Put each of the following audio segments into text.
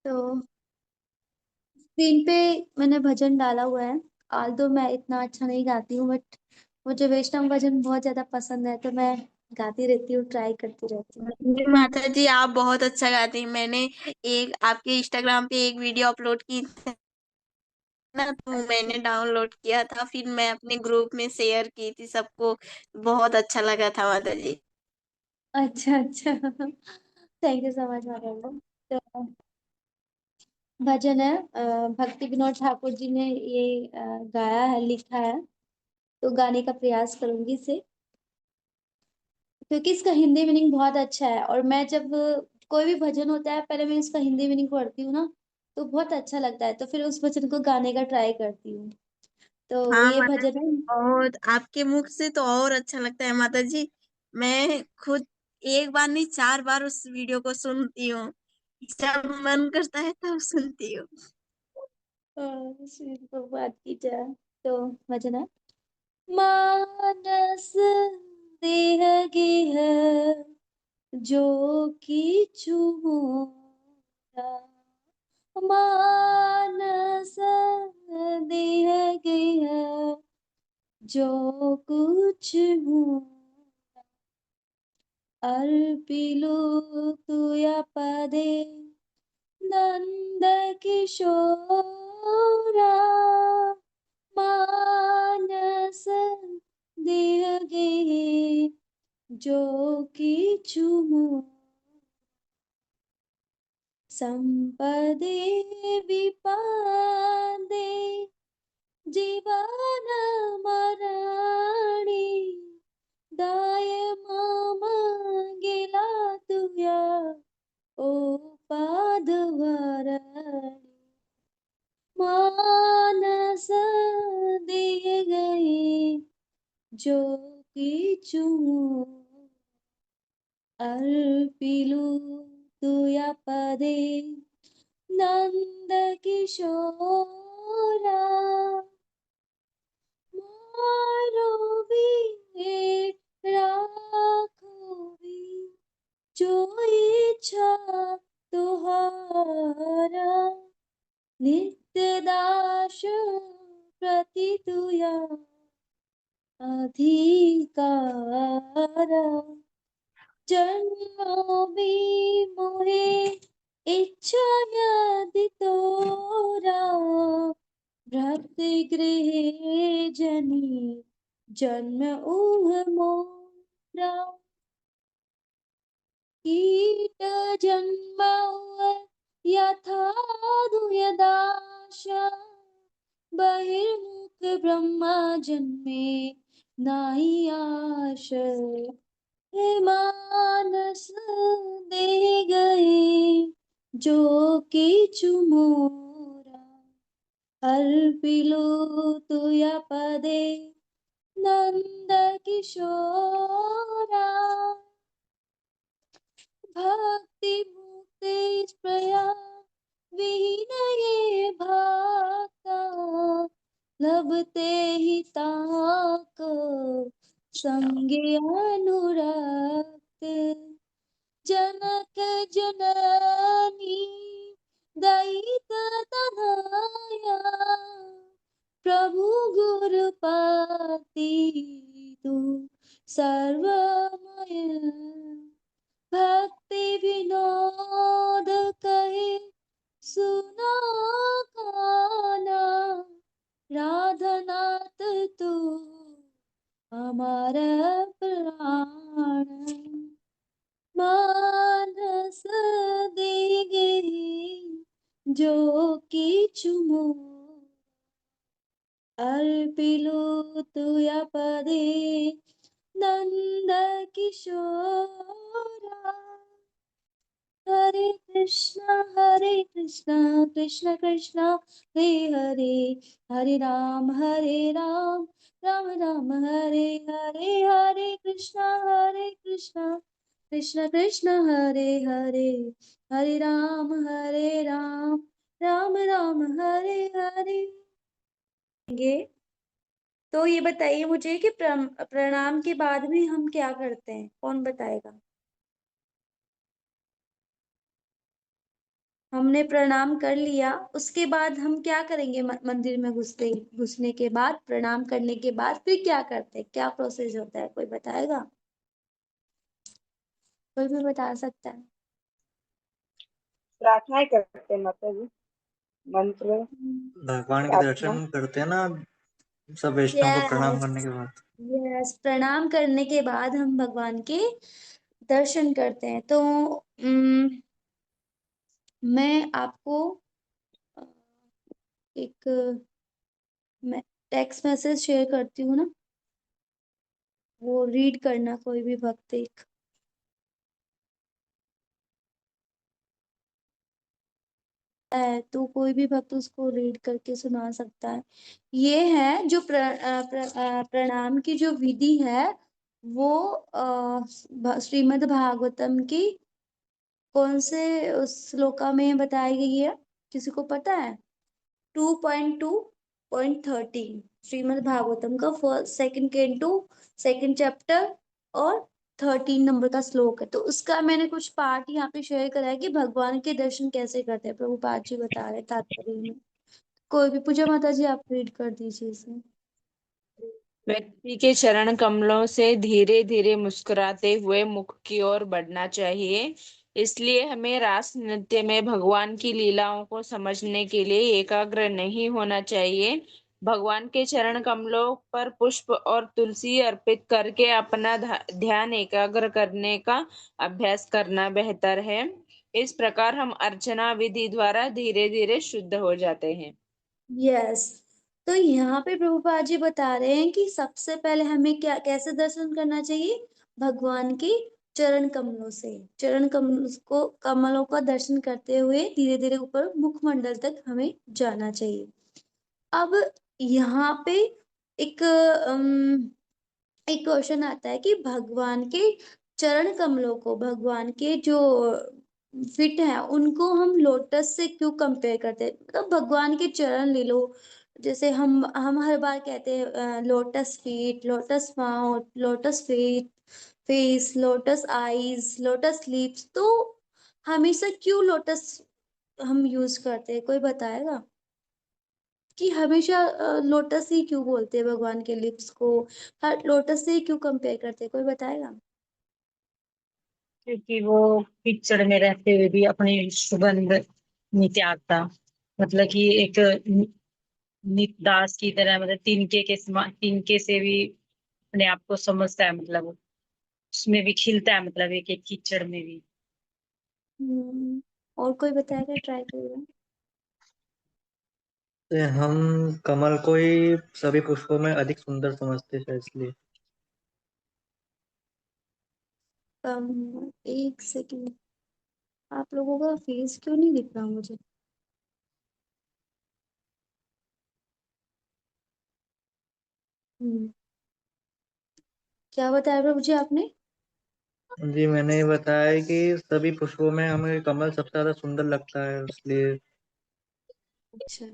तो स्क्रीन पे मैंने भजन डाला हुआ है। आल्दो मैं इतना अच्छा नहीं गाती हूँ, बट मुझे वैष्णव भजन बहुत ज्यादा पसंद है, तो मैं गाती रहती हूँ, ट्राई करती रहती हूँ। जी माता जी, आप बहुत अच्छा गाती हैं। मैंने एक आपके इंस्टाग्राम पे एक वीडियो अपलोड की थी ना, तो अच्छा मैंने डाउनलोड किया था, फिर मैं अपने ग्रुप में शेयर की थी सबको। बहुत अच्छा लगा था माता जी। अच्छा अच्छा। Thank you so much madam. तो भजन है, भक्ति विनोद ठाकुर जी ने ये गाया है, लिखा है। तो गाने का प्रयास करूंगी इसे, क्योंकि इसका हिंदी मीनिंग बहुत अच्छा है। और मैं जब कोई भी भजन होता है, पहले मैं इसका हिंदी मीनिंग पढ़ती हूँ ना, तो बहुत अच्छा लगता है, तो फिर उस भजन को गाने का ट्राई करती हूँ। तो हाँ ये माता भजन जी, है। बहुत आपके मुख से तो और अच्छा लगता है माता जी। मैं खुद एक बार नहीं, 4 बार उस वीडियो को सुनती हूँ। जब मन करता है तब सुनती हूँ। श्री भगवान की जय। तो भजन है, मानस देह गेह जो किछु मोरा, मानस देह गेह जो कुछ हूँ, अर्पिलो तुया पदे नंद किशोरा, मानस देह गेह जो किछु मोरा, संपदे विपादे जीवन मरणी, दाय मम गेला तुया ओ पादवरणी, मानस दिए गए जो किछु अर्पिलु तुया पदे नंद किशोरा, मारो भी राखो भी जो इच्छा तुहारा, नित्य दास प्रति तुया अधिकारा, जन्मों भी मोहे इच्छा यदि तोरा, भक्ति गृह जनी जन्म ऊह मोरा, कीट जन्म यथा दुयदाशा, बहिर्मुख ब्रह्मा जन्मे नाहि आश, हे मानस दे गए जो किछु मोरा, अर्पिलो तुया पदे नंद किशोरा, भक्ति मुक्ति प्रया विहीन ये भाता, लभते ही ताक संगे अनुरक्त, जनक जननी दयित तनया, प्रभु गुरुपति तू सर्वमय, भक्ति विनोद कहे सुनो काना, राधनाथ तू हमारा प्राण, मानस देगे जो किछु मोर, अर्पिलो तुया पदे नंद किशोरा, हरे कृष्णा कृष्ण कृष्ण हरे हरे, हरे राम राम राम हरे हरे, हरे कृष्णा कृष्ण कृष्ण हरे हरे, हरे राम राम राम हरे हरे। तो ये बताइए मुझे कि प्रणाम के बाद में हम क्या करते हैं, कौन बताएगा? हमने प्रणाम कर लिया, उसके बाद हम क्या करेंगे? मंदिर में घुसने के बाद, प्रणाम करने के बाद फिर क्या करते हैं? क्या प्रोसेस होता है, कोई बताएगा? कोई भी बता सकता है? प्रार्थनाएं करते हैं माता जी, मंत्र भगवान के प्रार्थना। दर्शन करते हैं ना सब वैष्णव को प्रणाम यस, करने के बाद। यस, प्रणाम करने के बाद हम भगवान के दर्शन करते हैं। तो मैं आपको अ, एक मैं टेक्स्ट मैसेज शेयर करती हूँ ना, वो रीड करना कोई भी भक्त एक। है तो कोई भी भक्त उसको रीड करके सुना सकता है। ये है जो प्रणाम की जो विधि है, वो श्रीमद् भागवतम की कौन से उस श्लोका में बताई गई है? किसी को पता है? 2.2.13 श्रीमद् भागवतम का first second canto, second chapter और 13 नंबर का श्लोक है। तो उसका मैंने कुछ पार्ट यहाँ पे शेयर करा है कि भगवान के दर्शन कैसे करते हैं, प्रभुपाद जी बता रहे तात्पर्य में। कोई भी, पूजा माता जी आप रीड कर दीजिए इसे। व्यक्ति के चरण कमलों से धीरे धीरे मुस्कुराते हुए मुख की ओर बढ़ना चाहिए। इसलिए हमें रास नृत्य में भगवान की लीलाओं को समझने के लिए एकाग्र नहीं होना चाहिए। भगवान के चरण कमलों पर पुष्प और तुलसी अर्पित करके अपना ध्यान एकाग्र करने का अभ्यास करना बेहतर है। इस प्रकार हम अर्चना विधि द्वारा धीरे धीरे शुद्ध हो जाते हैं। यस, तो यहाँ पे प्रभुपाद जी बता रहे हैं कि सबसे पहले हमें क्या, कैसे दर्शन करना चाहिए? भगवान के चरण कमलों से, चरण कमलों का दर्शन करते हुए धीरे धीरे ऊपर मुखमंडल तक हमें जाना चाहिए। अब यहाँ पे एक एक क्वेश्चन आता है कि भगवान के चरण कमलों को, भगवान के जो फिट है उनको हम लोटस से क्यों कंपेयर करते हैं? मतलब भगवान के चरण ले लो, जैसे हम हर बार कहते हैं lotus feet, lotus mouth, lotus feet, face, lotus eyes, lotus lips, तो हमेशा क्यों लोटस हम यूज करते हैं? कोई बताएगा कि हमेशा लोटस ही क्यों बोलते हैं भगवान के लिप्स को, हर लोटस से ही क्यों कंपेयर करते हैं? कोई बताएगा? क्योंकि वो कीचड़ में रहते हुए भी अपनी सुगंध नहीं त्यागता। मतलब कि एक नित दास की तरह, मतलब तिनके के समान, तिनके से भी अपने आप को समझता है। मतलब उसमें भी खिलता है, मतलब एक एक कीचड़ में भी। और कोई बताएगा? ट्राई करेगा। हम कमल को ही सभी पुष्पों में अधिक सुंदर समझते हैं इसलिए। एक सेकंड, आप लोगों का फेस क्यों नहीं दिख रहा मुझे? हम्म, क्या बताया प्रभु जी आपने? जी मैंने ये बताया कि सभी पुष्पों में हमें कमल सबसे ज्यादा सुंदर लगता है इसलिए। अच्छा,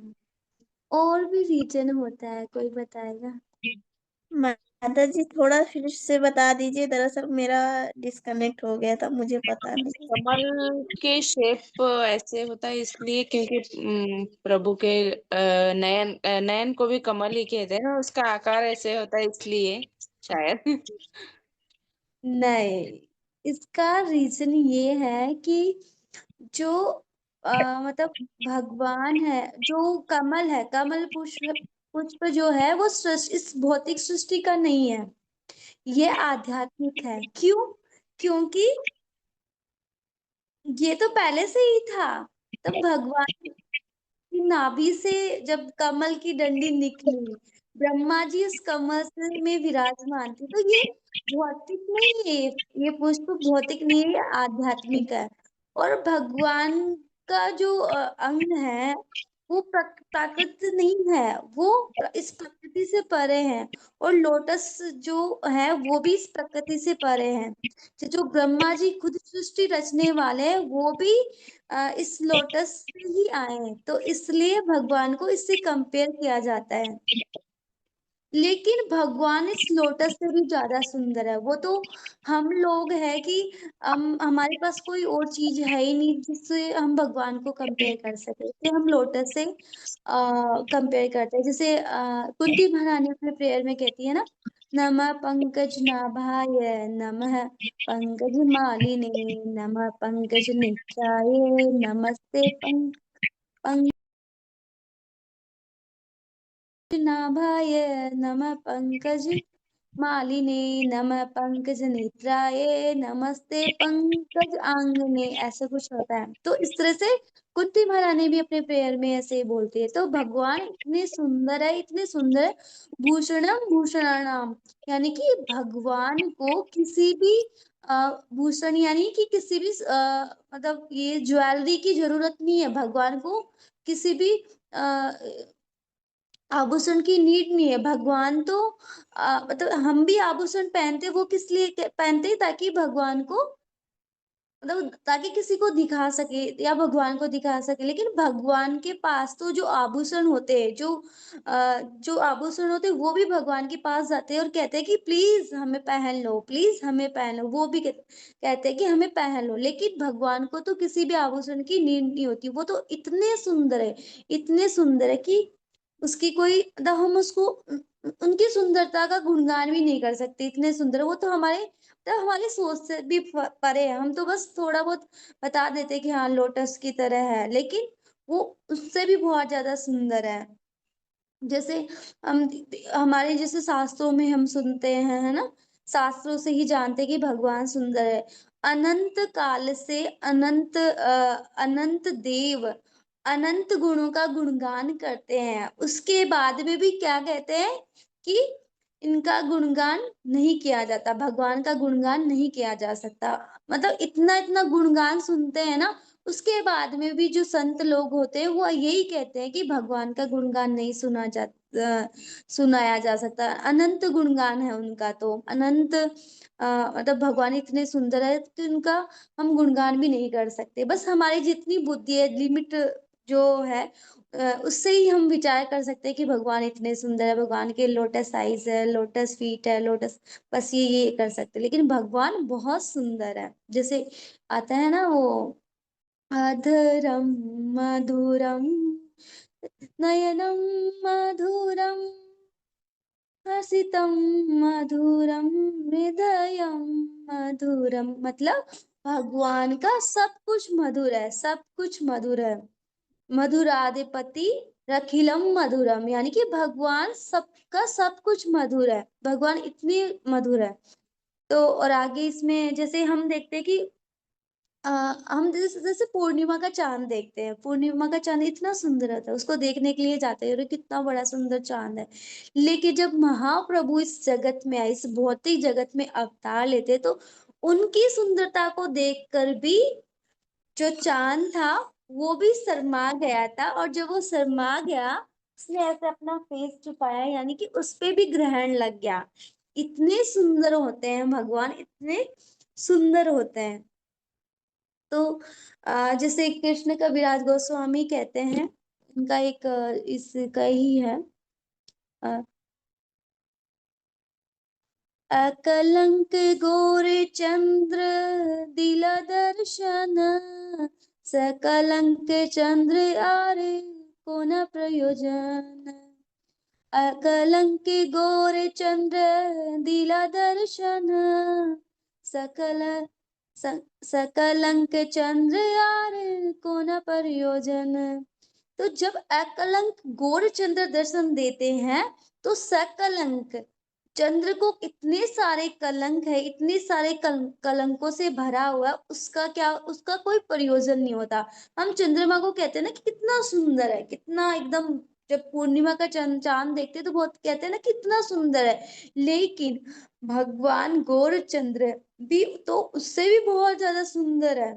और भी रीजन होता है, कोई बताएगा? माता जी थोड़ा फिर से बता दीजिए, दरअसल मेरा डिस्कनेक्ट हो गया था, मुझे पता नहीं। कमल के शेप ऐसे होता है इसलिए क्योंकि प्रभु के नयन को भी कमल ही कहते हैं ना, उसका आकार ऐसे होता है इसलिए शायद। नहीं, इसका रीजन ये है कि जो मतलब भगवान है, जो कमल है, कमल पुष्प, पुष्प जो है वो इस भौतिक सृष्टि का नहीं है, ये आध्यात्मिक है। क्यों? क्योंकि ये तो पहले से ही था। तब भगवान की नाभि से जब कमल की डंडी निकली, ब्रह्मा जी उस कमल में विराजमान थे, तो ये भौतिक नहीं है, ये पुष्प भौतिक नहीं है, ये आध्यात्मिक है। और भगवान का जो अंग है वो प्राकृत नहीं है, वो इस प्रकृति से परे है। और लोटस जो है वो भी इस प्रकृति से परे है। तो जो ब्रह्मा जी खुद सृष्टि रचने वाले हैं वो भी इस लोटस से ही आए हैं, तो इसलिए भगवान को इससे कंपेयर किया जाता है। लेकिन भगवान इस लोटस से भी ज्यादा सुंदर है। वो तो हम लोग है कि हम हमारे पास कोई और चीज है ही नहीं जिससे हम भगवान को कंपेयर कर सके, तो हम लोटस से कंपेयर करते हैं। जैसे कुंती महारानी अपने प्रेयर में कहती है ना, नमः पंकज नाभाय नमः पंकज मालिने नमः पंकज नेत्राय नमस्ते नाभाय नमः पंकज मालिने नमः पंकज नेत्राय नमस्ते पंकज आंगने, ऐसा कुछ होता है। तो इस तरह से कुंती महारानी भी अपने प्रेयर में ऐसे ही बोलती है। तो भगवान इतने सुंदर है, इतने सुंदर है। भूषणम भूषणानाम, यानी कि भगवान को किसी भी भूषण यानी कि किसी भी मतलब ये ज्वेलरी की जरूरत नहीं है भगवान को। किसी भी आभूषण की नीड नहीं है। भगवान तो मतलब हम भी आभूषण पहनते, वो किस लिए पहनते हैं? ताकि भगवान को मतलब ताकि किसी को दिखा सके या भगवान को दिखा सके। लेकिन भगवान के पास तो जो आभूषण होते हैं, जो आभूषण होते हैं, वो भी भगवान के पास जाते हैं और कहते हैं कि प्लीज हमें पहन लो, प्लीज हमें पहन लो। वो भी कहते हैं कि हमें पहन लो। लेकिन भगवान को तो किसी भी आभूषण की नीड नहीं होती। वो तो इतने सुंदर है, इतने सुंदर है कि उसकी कोई मतलब हम उसको उनकी सुंदरता का गुणगान भी नहीं कर सकते, इतने सुंदर है। वो तो हमारी सोच से भी परे है। हम तो बस थोड़ा बहुत बता देते कि हाँ लोटस की तरह है, लेकिन वो उससे भी बहुत ज्यादा सुंदर है। जैसे हम हमारे जैसे शास्त्रों में हम सुनते हैं, है ना, शास्त्रों से ही जानते हैं कि भगवान सुंदर है। अनंत काल से अनंत देव अनंत गुणों का गुणगान करते हैं, उसके बाद में भी क्या कहते हैं कि इनका गुणगान नहीं किया जाता, भगवान का गुणगान नहीं किया जा सकता। मतलब इतना इतना गुणगान सुनते हैं ना, उसके बाद में भी जो संत लोग होते हैं वो यही कहते हैं कि भगवान का गुणगान नहीं सुनाया जा सकता। अनंत गुणगान है उनका, तो अनंत मतलब भगवान इतने सुंदर है कि उनका हम गुणगान भी नहीं कर सकते। बस हमारी जितनी बुद्धि है, लिमिट जो है, उससे ही हम विचार कर सकते हैं कि भगवान इतने सुंदर है, भगवान के लोटस आइज है, लोटस फीट है, लोटस, बस ये कर सकते हैं। लेकिन भगवान बहुत सुंदर है। जैसे आता है ना वो, अधरम मधुरम नयनम मधुरम हसितम मधुरम हृदयम मधुरम, मतलब भगवान का सब कुछ मधुर है, सब कुछ मधुर है। मधुराधिपति रखिलम मधुरम, यानी कि भगवान सबका सब कुछ मधुर है। भगवान इतनी मधुर है। तो और आगे इसमें जैसे हम देखते हैं कि हम जैसे जैसे पूर्णिमा का चांद देखते हैं, पूर्णिमा का चांद इतना सुंदर होता है, उसको देखने के लिए जाते हैं, अरे कितना बड़ा सुंदर चांद है। लेकिन जब महाप्रभु इस जगत में आए, इस भौतिक जगत में अवतार लेते, तो उनकी सुंदरता को देखकर भी जो चांद था वो भी शर्मा गया था। और जब वो शर्मा गया, उसने ऐसे अपना फेस छुपाया, यानी कि उस पे भी ग्रहण लग गया। इतने सुंदर होते हैं भगवान, इतने सुंदर होते हैं। तो जैसे कृष्ण कविराज गोस्वामी कहते हैं, उनका एक इसका ही है, अ, अकलंक गोर चंद्र दिल दर्शन सकलंक चंद्र आरे को न प्रयोजन। अकलंक गोर चंद्र दिल दर्शन सकल सकलंक चंद्र आरे को न प्रयोजन। तो जब अकलंक गौर चंद्र दर्शन देते हैं, तो सकलंक चंद्र को इतने सारे कलंक है, इतने सारे कलंकों से भरा हुआ है, उसका क्या, उसका कोई प्रयोजन नहीं होता। हम चंद्रमा को कहते हैं ना कि कितना सुंदर है, कितना एकदम, जब पूर्णिमा का चांद देखते हैं तो बहुत कहते हैं ना कितना सुंदर है। लेकिन भगवान गौर चंद्र भी तो उससे भी बहुत ज्यादा सुंदर है।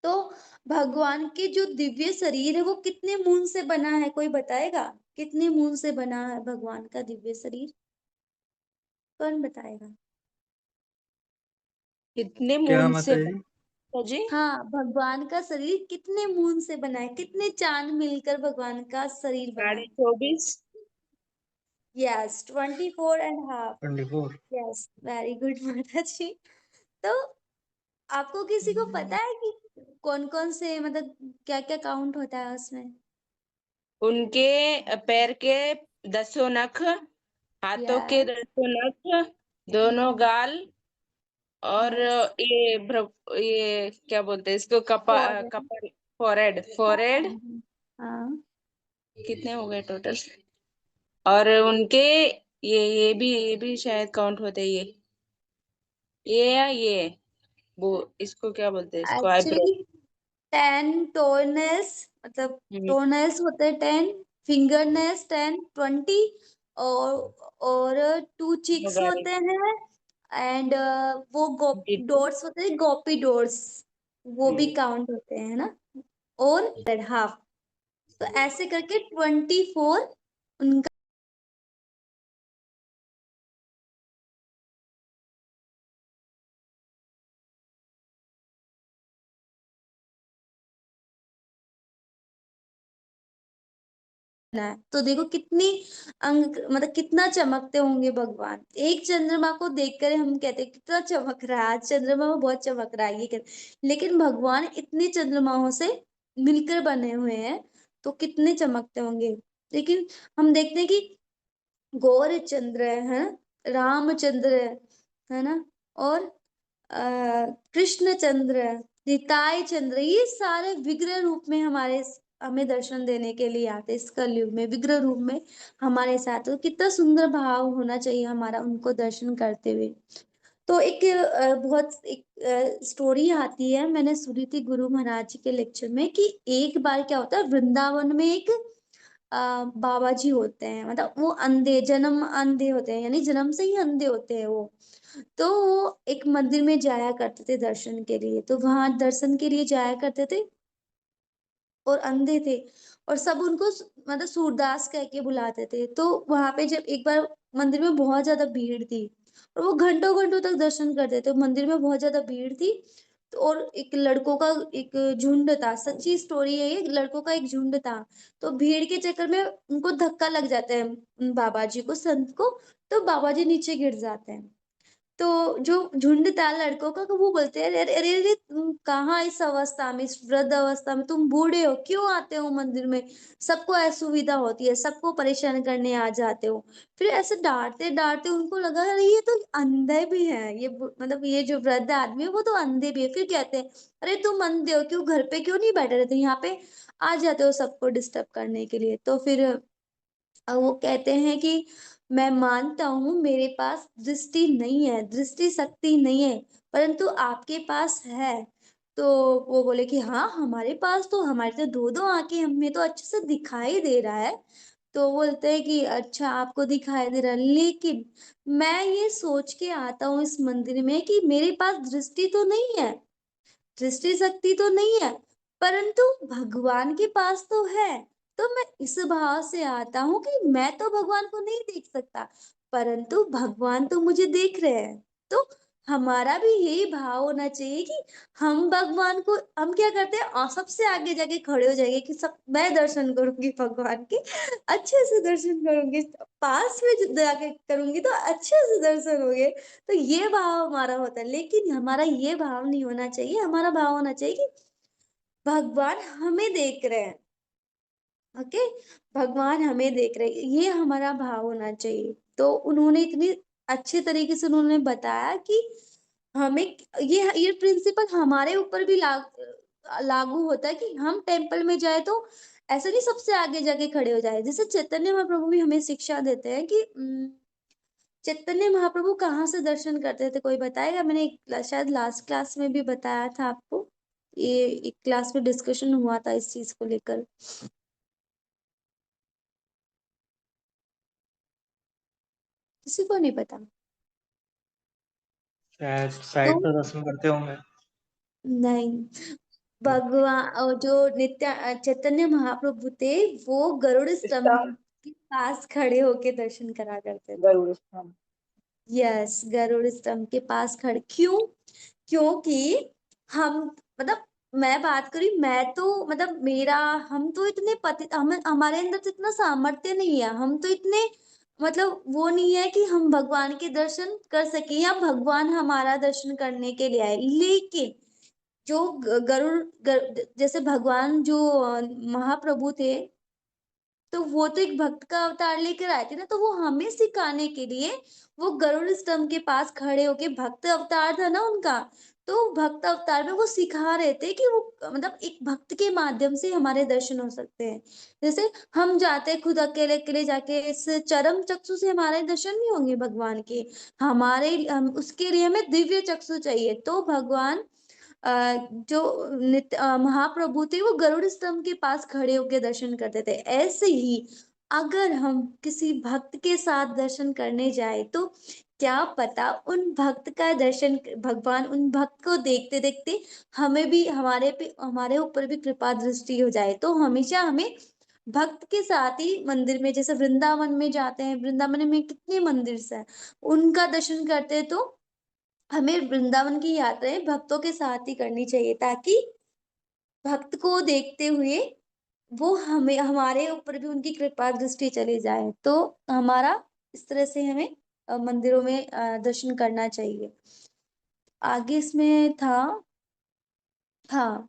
तो भगवान के जो दिव्य शरीर है वो कितने मून से बना है, कोई बताएगा? कितने मून से बना है भगवान का दिव्य शरीर? कौन बताएगा? कितने क्या मून से माता जी? बना जी? हाँ, भगवान का शरीर कितने मून से बना है, कितने चांद मिलकर भगवान का शरीर बना है? 24.5। यस 24.5। 24। यस वेरी गुड माता जी। तो आपको किसी को पता है कि कौन कौन से मतलब क्या क्या काउंट होता है उसमें? उनके पैर के 10 नख, हाथों के यस 10 नख, दोनों गाल, और यस ये क्या बोलते हैं इसको, फॉर कपाल, फोरहेड, फोरहेड। हाँ कितने हो गए टोटल? और उनके ये भी शायद काउंट होते हैं, ये या ये, वो इसको क्या बोलते हैं, इसको आईब्रो। एक्चुअली 10 टोनेल्स, मतलब टोनेल्स होते हैं 10, फिंगर नेल्स 10, 20, और 2 चिक्स होते हैं, एंड वो डॉट्स होते हैं, गोपी डॉट्स, वो भी काउंट होते हैं ना, और हाफ। तो ऐसे करके 24 उनका है। तो देखो कितनी अंग मतलब कितना चमकते होंगे भगवान। एक चंद्रमा को देखकर हम कहते हैं कितना चमक रहा है, आज चंद्रमा में बहुत चमक रहा है, ये लेकिन भगवान इतने चंद्रमाओं से मिलकर बने हुए हैं, तो कितने चमकते होंगे। लेकिन हम देखते हैं कि गौर चंद्र है, रामचंद्र है ना, और कृष्ण चंद्र, निताई चंद्र, ये सारे विग्रह रूप में हमारे हमें दर्शन देने के लिए आते हैं। इस कलयुग में विग्रह रूप में हमारे साथ, तो कितना सुंदर भाव होना चाहिए हमारा उनको दर्शन करते हुए। तो एक बहुत एक स्टोरी आती है, मैंने सुनी थी गुरु महाराज जी के लेक्चर में, कि एक बार क्या होता है, वृंदावन में एक बाबा जी होते हैं, मतलब वो अंधे, जन्म अंधे होते हैं, यानी जन्म से ही अंधे होते हैं वो। तो वो एक मंदिर में जाया करते थे दर्शन के लिए, तो वहां दर्शन के लिए जाया करते थे, और अंधे थे, और सब उनको मतलब सूरदास कह के बुलाते थे। तो वहां पे जब एक बार मंदिर में बहुत ज्यादा भीड़ थी, और वो घंटों घंटों तक दर्शन करते थे, मंदिर में बहुत ज्यादा भीड़ थी। तो और एक लड़कों का एक झुंड था, सच्ची स्टोरी है ये, लड़कों का एक झुंड था। तो भीड़ के चक्कर में उनको धक्का लग जाता है, उन बाबा जी को, संत को, तो बाबा जी नीचे गिर जाते हैं। तो जो झुंड था लड़कों का, वो बोलते हैं, अरे अरे अरे तुम कहाँ इस अवस्था में, इस वृद्ध अवस्था में तुम बूढ़े हो, क्यों आते हो मंदिर में, सबको असुविधा होती है, सबको परेशान करने आ जाते हो। फिर ऐसे डांटते डांटते उनको लगा, अरे ये तो अंधे भी है, ये मतलब ये जो वृद्ध आदमी है वो तो अंधे भी है। फिर कहते हैं, अरे तुम अंधे हो, क्यों घर पे क्यों नहीं बैठे रहते, यहाँ पे आ जाते हो सबको डिस्टर्ब करने के लिए। तो फिर वो कहते हैं कि मैं मानता हूँ मेरे पास दृष्टि नहीं है, दृष्टि शक्ति नहीं है, परंतु आपके पास है। तो वो बोले कि हाँ हमारे पास तो, हमारे तो दो दो आंखें, हमें तो अच्छे से दिखाई दे रहा है। तो बोलते हैं कि अच्छा आपको दिखाई दे रहा है, लेकिन मैं ये सोच के आता हूँ इस मंदिर में कि मेरे पास दृष्टि तो नहीं है, दृष्टि शक्ति तो नहीं है, परंतु भगवान के पास तो है। तो मैं इस भाव से आता हूँ कि मैं तो भगवान को नहीं देख सकता, परंतु भगवान तो मुझे देख रहे हैं। तो हमारा भी यही भाव होना चाहिए कि हम भगवान को, हम क्या करते हैं, सबसे आगे जाके खड़े हो जाएंगे कि सब, मैं दर्शन करूंगी भगवान के, अच्छे से दर्शन करूंगी, पास में जाके करूंगी तो अच्छे से दर्शन होंगे। तो ये भाव हमारा होता है, लेकिन हमारा ये भाव नहीं होना चाहिए, हमारा भाव होना चाहिए कि भगवान हमें देख रहे हैं। ओके, भगवान हमें देख रहे हैं, ये हमारा भाव होना चाहिए। तो उन्होंने इतनी अच्छे तरीके से उन्होंने बताया कि हमें ये प्रिंसिपल हमारे ऊपर भी लागू होता है कि हम टेम्पल में जाए तो ऐसा नहीं सबसे आगे जाके खड़े हो जाए। जैसे चैतन्य महाप्रभु भी हमें शिक्षा देते हैं कि चैतन्य महाप्रभु कहाँ से दर्शन करते थे, कोई बताएगा? मैंने शायद लास्ट क्लास में भी बताया था आपको, ये एक क्लास में डिस्कशन हुआ था इस चीज को लेकर। किसी को नहीं पता? शायद तो साइड से दर्शन करते होंगे। नहीं, भगवान और जो नित्य चैतन्य महाप्रभु थे, वो गरुड़ स्तंभ स्तंभ, के पास खड़े होके दर्शन करा करते थे। गरुड़ स्तंभ। यस, गरुड़ स्तंभ के पास खड़े, क्यों? क्योंकि हम मतलब मैं बात करी, मैं तो मतलब मेरा, हम तो इतने पति, हमारे अंदर तो इतना सामर्थ्य नहीं है, हम तो इतने मतलब वो नहीं है कि हम भगवान के दर्शन कर सके या भगवान हमारा दर्शन करने के लिए आए, लेकिन जो जैसे भगवान जो महाप्रभु थे, तो वो तो एक भक्त का अवतार लेकर आए थे ना, तो वो हमें सिखाने के लिए वो गरुड़ स्तंभ के पास खड़े होके, भक्त अवतार था ना उनका, तो भक्त अवतार में वो सिखा रहे थे कि वो मतलब एक भक्त के माध्यम से हमारे दर्शन हो सकते हैं। जैसे हम जाते खुद अकेले अकेले जाके इस चरम चक्षु से हमारे दर्शन नहीं होंगे भगवान के, उसके लिए हमें दिव्य चक्षु चाहिए। तो भगवान जो महाप्रभु थे वो गरुड़ स्तंभ के पास खड़े होकर दर्शन करते थे। ऐसे ही अगर हम किसी भक्त के साथ दर्शन करने जाए, तो क्या पता उन भक्त का दर्शन, भगवान उन भक्त को देखते देखते हमें भी, हमारे ऊपर भी कृपा दृष्टि हो जाए। तो हमेशा हमें भक्त के साथ ही मंदिर में, जैसे वृंदावन में जाते हैं, वृंदावन में कितने मंदिर है, उनका दर्शन करते हैं, तो हमें वृंदावन की यात्राएं भक्तों के साथ ही करनी चाहिए, ताकि भक्त को देखते हुए वो हमें, हमारे ऊपर भी उनकी कृपा दृष्टि चली जाए। तो हमारा इस तरह से हमें मंदिरों में दर्शन करना चाहिए। आगे इसमें था, हाँ,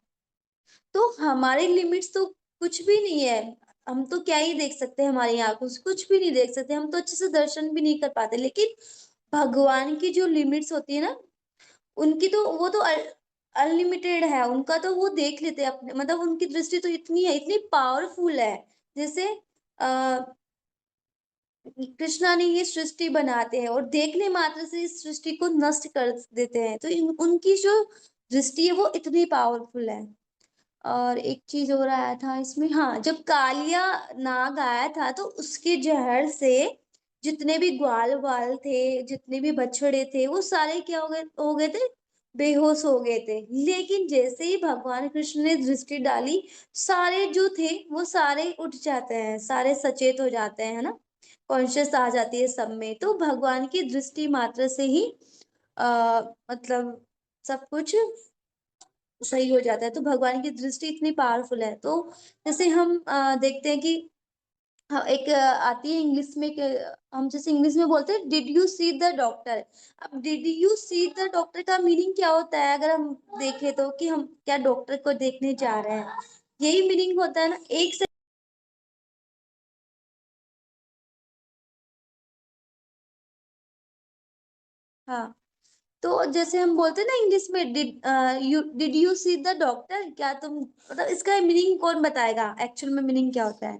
तो हमारे लिमिट्स तो कुछ भी नहीं है। हम तो क्या ही देख सकते हैं, हमारी आंखों से कुछ भी नहीं देख सकते, हम तो अच्छे से दर्शन भी नहीं कर पाते। लेकिन भगवान की जो लिमिट्स होती है ना, उनकी तो वो तो अनलिमिटेड है, उनका तो वो देख लेते हैं अपने, मतलब उनकी दृष्टि तो इतनी है, इतनी पावरफुल है। जैसे आ, कृष्णा ने ये सृष्टि बनाते हैं और देखने मात्र से इस सृष्टि को नष्ट कर देते हैं। तो उनकी जो दृष्टि है वो इतनी पावरफुल है। और एक चीज और आया था इसमें, हाँ, जब कालिया नाग आया था, तो उसके जहर से जितने भी ग्वाल वाल थे, जितने भी बछड़े थे, वो सारे क्या हो गए थे, बेहोश हो गए थे। लेकिन जैसे ही भगवान कृष्ण ने दृष्टि डाली, सारे जो थे वो सारे उठ जाते हैं, सारे सचेत हो जाते हैं, है ना, कॉन्शियस आ जाती है सब में। तो भगवान की दृष्टि मात्र से ही मतलब सब कुछ सही हो जाता है। तो भगवान की दृष्टि इतनी पावरफुल है। तो जैसे हम देखते हैं कि हाँ, एक आती है इंग्लिश में हम जैसे इंग्लिश में बोलते हैं did you see the doctor. अब did you see the doctor का मीनिंग क्या होता है, अगर हम देखें तो, कि हम क्या डॉक्टर को देखने जा रहे हैं, यही मीनिंग होता है ना। एक से हाँ, तो जैसे हम बोलते हैं ना इंग्लिश में, did you see the doctor, क्या तुम, मतलब इसका मीनिंग कौन बताएगा, एक्चुअल में मीनिंग क्या होता है।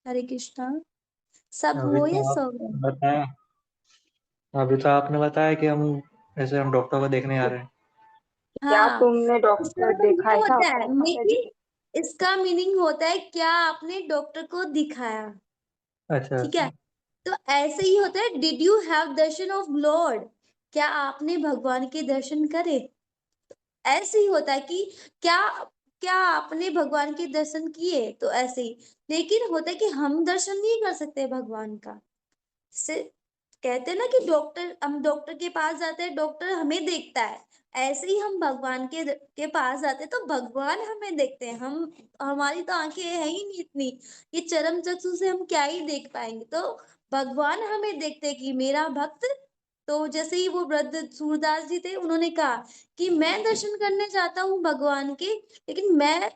हरे कृष्णा। सब अभी हो या तो आप सो गए। बताया, अभी तो आपने बताया कि हम डॉक्टर को देखने आ रहे हैं। क्या हाँ, तुमने इसका डॉक्टर तो देखा ये है क्या होता है, माता जी? लेकिन इसका मीनिंग होता है क्या आपने डॉक्टर को दिखाया। अच्छा ठीक है, अच्छा। तो ऐसे ही होता है, did you have Darshan of Lord, क्या आपने भगवान के दर्शन करे। ऐसे ही होता है कि क्या क्या आपने भगवान के दर्शन किए, तो ऐसे ही। लेकिन होता है कि हम दर्शन नहीं कर सकते भगवान का। से कहते हैं ना कि डॉक्टर, हम डॉक्टर के पास जाते हैं, डॉक्टर हमें देखता है। ऐसे ही हम भगवान के पास जाते हैं, तो भगवान हमें देखते हैं। हम, हमारी तो आंखें है ही नहीं इतनी, ये चरम चक्षु से हम क्या ही देख पाएंगे। तो भगवान हमें देखते हैं कि मेरा भक्त, तो जैसे ही वो वृद्ध सूरदास जी थे, उन्होंने कहा कि मैं दर्शन करने जाता हूँ भगवान के, लेकिन मैं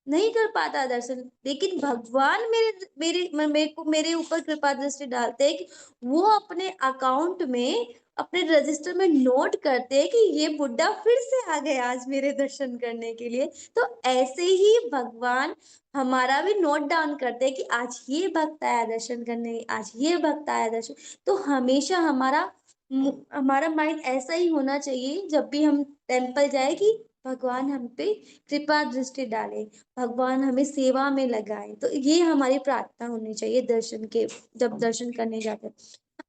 नहीं कर पाता दर्शन, लेकिन भगवान मेरे मेरे मेरे को, मेरे ऊपर कृपा दृष्टि डालते हैं कि वो अपने अकाउंट में, अपने रजिस्टर में नोट करते हैं कि ये बुड्ढा फिर से आ गया आज मेरे दर्शन करने के लिए। तो ऐसे ही भगवान हमारा भी नोट डाउन करते हैं कि आज ये भक्त आया दर्शन करने, आज ये भक्त आया दर्शन। तो हमेशा हमारा माइंड ऐसा ही होना चाहिए, जब भी हम टेम्पल जाए, कि भगवान हम पे कृपा दृष्टि डाले, भगवान हमें सेवा में लगाए। तो ये हमारी प्रार्थना होनी चाहिए दर्शन के, जब दर्शन करने जाते हैं।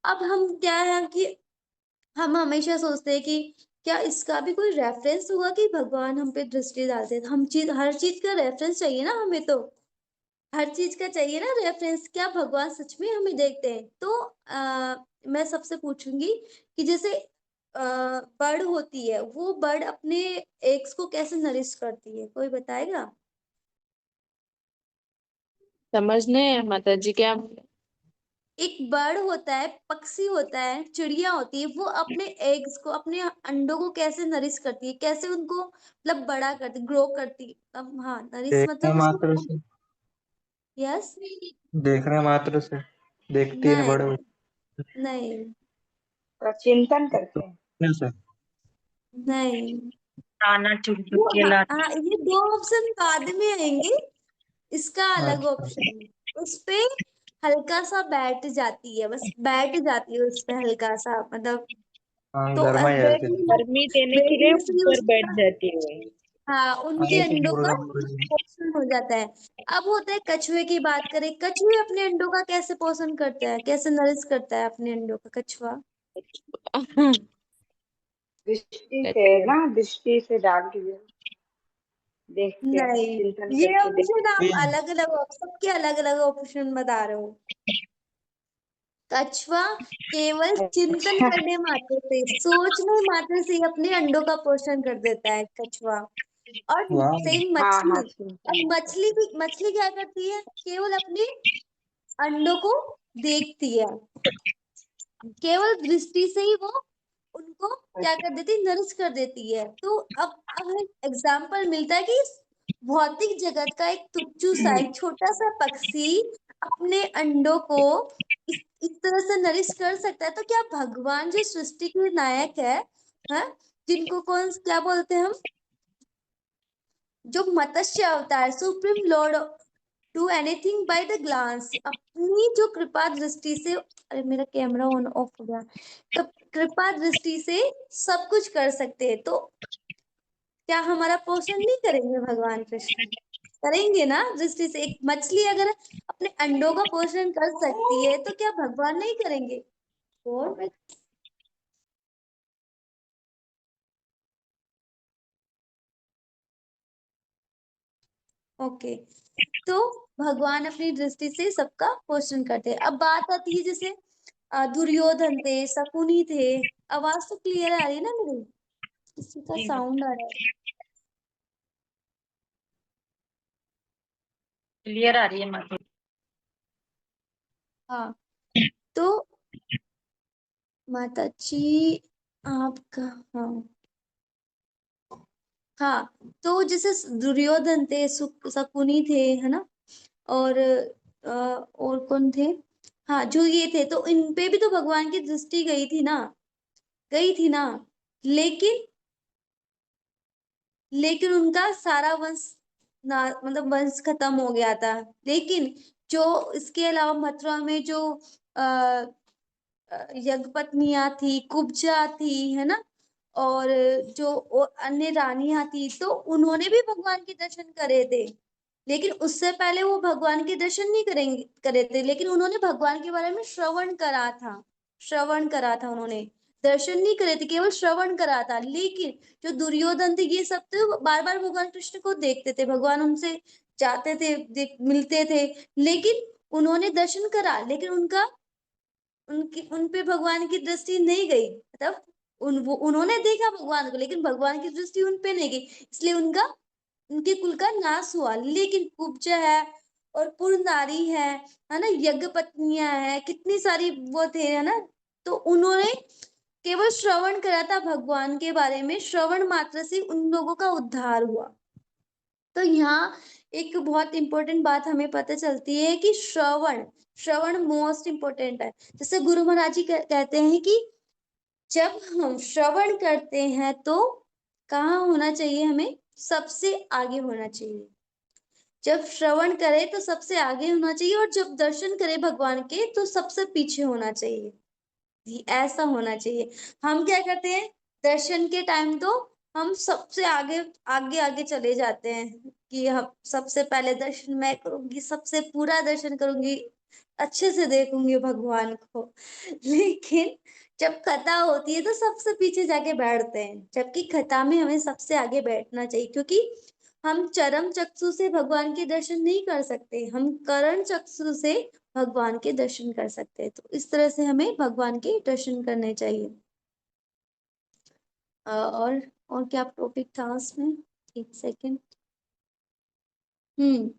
अब हम क्या है कि हम हमेशा सोचते हैं कि क्या इसका भी कोई रेफरेंस होगा कि भगवान हम पे दृष्टि डालते हैं। हर चीज का रेफरेंस चाहिए ना हमें, तो हर चीज का चाहिए ना रेफरेंस, क्या भगवान सच में हमें देखते हैं। तो मैं सबसे पूछूंगी कि जैसे बर्ड होती है, वो बर्ड अपने एग्स को कैसे नरिश करती है, कोई बताएगा। समझ नहीं है माता जी क्या? एक बर्ड होता है, पक्षी होता है, चिड़िया होती है, वो अपने एग्स को, अपने अंडों को कैसे नरिश करती है, कैसे उनको मतलब बड़ा करती, ग्रो करती। अब हाँ, नरिश देखने मतलब मात्र उसको। से, यस। देखने मात्र से देखती है बड़े नहीं, बड़े नहीं, का चिंतन करते हैं। से। नहीं। ताना चुग चुग वो के हाँ, लाते। हाँ, ये दो ऑप्शन बाद में आएंगे। इसका अलग अच्छा, ऑप्शन है। उस पे हल्का सा बैठ जाती है, बस बैठ जाती है उस पे हल्का सा, मतलब। हाँ, तो गर्मा जाती बैठने है। गर्मी देने के लिए बैठने से ही ऊपर बैठ उसका, जाती है। हाँ, हाँ, उनके ये तो अंडों का मुर्गा मुर्गी। पोषण हो जाता है। अब होता है कछुए की बात करें, कछुए अपने अंडों का कैसे पोषण करता है, कैसे नरिश करता है अपने अंडों का कछुआ? दृष्टि से ना, दृष्टि से डाल दिए, देखते हैं, नहीं, चिंतन ये करके ऑप्शन देखते आप ये अलग अलग, सबके अलग अलग ऑप्शन बता रहे हो। कछुआ केवल हैं। चिंतन अच्छा। करने मात्र से, सोचने मात्र से ही अपने अंडों का पोषण कर देता है कछुआ। और वाह। सेम हाँ हाँ, मछली। चिंतन। और मछली भी, मछली क्या करती है, केवल अपने अंडों को देखती है, केवल दृष्टि से ही वो उनको क्या कर देती है, नरिश कर देती है। तो अब एग्जाम्पल मिलता है कि इस भौतिक जगत का एक तुच्छ सा, एक छोटा सा पक्षी अपने अंडों को इस तरह से नरिश कर सकता है, तो क्या भगवान जो सृष्टि के नायक है, जिनको कौन क्या बोलते हैं हम, जो मत्स्य अवतार, supreme lord, do anything by the glance, अपनी जो कृपा दृष्टि से, अरे मेरा कैमरा ऑन ऑफ हो गया, तो कृपा दृष्टि से सब कुछ कर सकते हैं। तो क्या हमारा पोषण नहीं करेंगे भगवान कृष्ण? करेंगे ना। दृष्टि से एक मछली अगर अपने अंडों का पोषण कर सकती है, तो क्या भगवान नहीं करेंगे? और ओके, तो भगवान अपनी दृष्टि से सबका पोषण करते हैं। अब बात आती है जैसे दुर्योधन थे, शकुनी थे। आवाज तो क्लियर आ रही है ना मेरी? किसी का साउंड आ रहा है? क्लियर आ रही है माता। हाँ, तो माता जी आपका, हाँ, हाँ, तो जैसे दुर्योधन थे, शकुनी थे, है ना? और और कौन थे? हाँ, जो ये थे, तो इन पे भी तो भगवान की दृष्टि गई थी ना, गई थी ना। लेकिन लेकिन उनका सारा वंश ना, मतलब वंश खत्म हो गया था। लेकिन जो इसके अलावा मथुरा में जो आ, यज्ञपत्नियां थी, कुब्जा थी, है ना? और जो अन्य रानियां थी, तो उन्होंने भी भगवान के दर्शन करे थे। लेकिन उससे पहले वो भगवान के दर्शन नहीं करेंगे करे थे, लेकिन उन्होंने भगवान के बारे में श्रवण करा था। श्रवण करा था उन्होंने, दर्शन नहीं करे थे, केवल श्रवण करा था। लेकिन जो दुर्योधन थे, ये सब तो बार बार भगवान कृष्ण को देखते थे, भगवान उनसे जाते थे, मिलते थे। लेकिन उन्होंने दर्शन करा, लेकिन उनका उनकी उन पे भगवान की दृष्टि नहीं गई, मतलब उन्होंने देखा भगवान को, लेकिन भगवान की दृष्टि उन पे नहीं गई, इसलिए उनके कुल का नाश हुआ। लेकिन कुब्जा है, और पुरनारी है ना, यज्ञ पत्नियां है, कितनी सारी वो थे, है ना? तो उन्होंने केवल श्रवण करा था भगवान के बारे में, श्रवण मात्र से उन लोगों का उद्धार हुआ। तो यहाँ एक बहुत इंपॉर्टेंट बात हमें पता चलती है कि श्रवण, श्रवण मोस्ट इंपॉर्टेंट है। जैसे गुरु महाराज जी कहते हैं कि जब हम श्रवण करते हैं तो कहाँ होना चाहिए हमें? सबसे आगे होना चाहिए। जब श्रवण करें तो सबसे आगे होना चाहिए, और जब दर्शन करें भगवान के तो सबसे पीछे होना चाहिए। ऐसा होना चाहिए। हम क्या करते हैं, दर्शन के टाइम तो हम सबसे आगे आगे आगे चले जाते हैं कि हम सबसे पहले दर्शन मैं करूंगी, सबसे पूरा दर्शन करूंगी, अच्छे से देखूंगी भगवान को। लेकिन जब कथा होती है तो सबसे पीछे जाके बैठते हैं, जबकि कथा में हमें सबसे आगे बैठना चाहिए, क्योंकि हम चरम चक्षु से भगवान के दर्शन नहीं कर सकते, हम करण चक्षु से भगवान के दर्शन कर सकते हैं। तो इस तरह से हमें भगवान के दर्शन करने चाहिए। और क्या टॉपिक था उसमें? एक सेकंड। हम्म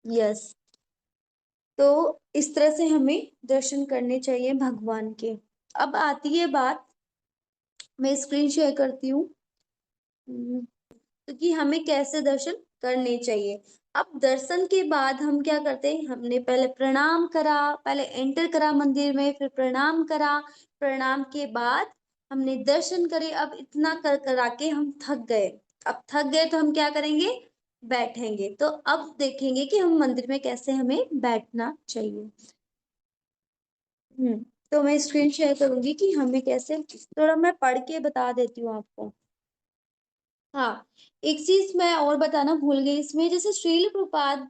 यस। तो इस तरह से हमें दर्शन करने चाहिए भगवान के। अब आती है बात, मैं स्क्रीन शेयर करती हूँ तो कि हमें कैसे दर्शन करने चाहिए। अब दर्शन के बाद हम क्या करते हैं, हमने पहले प्रणाम करा, पहले एंटर करा मंदिर में, फिर प्रणाम करा, प्रणाम के बाद हमने दर्शन करे। अब इतना कर करा के हम थक गए, अब थक गए तो हम क्या करेंगे, बैठेंगे। तो अब देखेंगे कि हम मंदिर में कैसे हमें बैठना चाहिए। तो मैं स्क्रीन शेयर करूंगी कि हमें कैसे, थोड़ा मैं पढ़ के बता देती हूँ आपको। हाँ, एक चीज मैं और बताना भूल गई इसमें, जैसे श्रील प्रभुपाद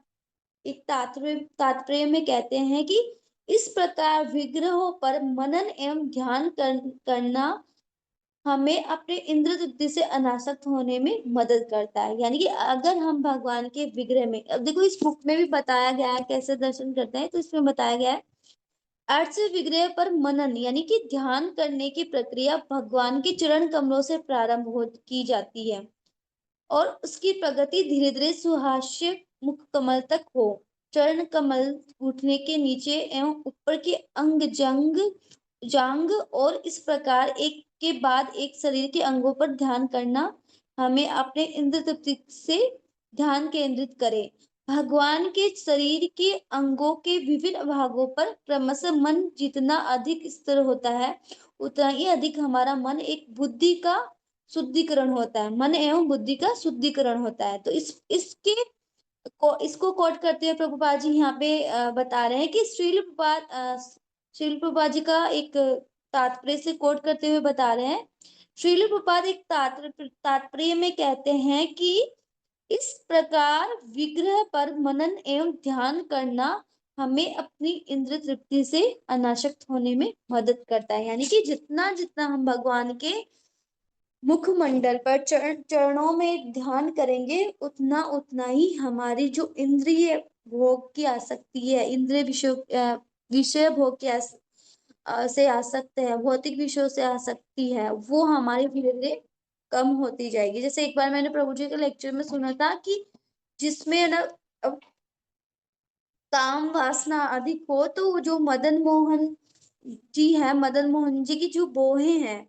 एक तात्पर्य में कहते हैं कि इस प्रकार विग्रहों पर मनन एवं ध्यान करना हमें अपने इंद्र तृप्ति से अनासक्त होने में मदद करता है। यानी कि अगर हम भगवान के विग्रह में, अब देखो इस बुक में भी बताया गया है कैसे दर्शन करते हैं, तो इसमें बताया गया है अर्थ से विग्रह पर मनन यानी कि ध्यान करने की प्रक्रिया भगवान के चरण कमलों से प्रारंभ की जाती है और उसकी प्रगति धीरे धीरे सुहास्य मुख कमल तक हो। चरण कमल घुटने के नीचे एवं ऊपर के अंग जांग और इस प्रकार एक के बाद एक शरीर के अंगों पर ध्यान करना हमें अपने इंद्र तृप्ति से ध्यान केंद्रित करे। भगवान के शरीर के अंगों के विभिन्न भागों पर क्रमशः मन जितना अधिक स्थिर होता है, उतना ही अधिक हमारा मन एक बुद्धि का शुद्धिकरण होता है, मन एवं बुद्धि का शुद्धिकरण होता है। तो इसको कोट करते हुए प्रभुपाद जी यहाँ पे बता रहे हैं कि श्रील प्रभुपाद जी का एक तात्पर्य से कोट करते हुए बता रहे हैं। श्रील प्रभुपाद एक तात्पर्य में कहते हैं कि इस प्रकार विग्रह पर मनन एवं ध्यान करना हमें अपनी इंद्र तृप्ति से अनासक्त होने में मदद करता है। यानी कि जितना जितना हम भगवान के मुखमंडल पर चरणों में ध्यान करेंगे, उतना उतना ही हमारी जो इंद्रिय भोग की आसक्ति है, इंद्रिय विषय भोग की से आसक्त है, भौतिक विषयों से आसक्ति है, वो हमारी धीरे धीरे कम होती जाएगी। जैसे एक बार मैंने प्रभु जी के लेक्चर में सुना था कि जिसमें ना अब काम वासना अधिक हो, तो वो जो मदन मोहन जी है, मदन मोहन जी की जो बोहे हैं,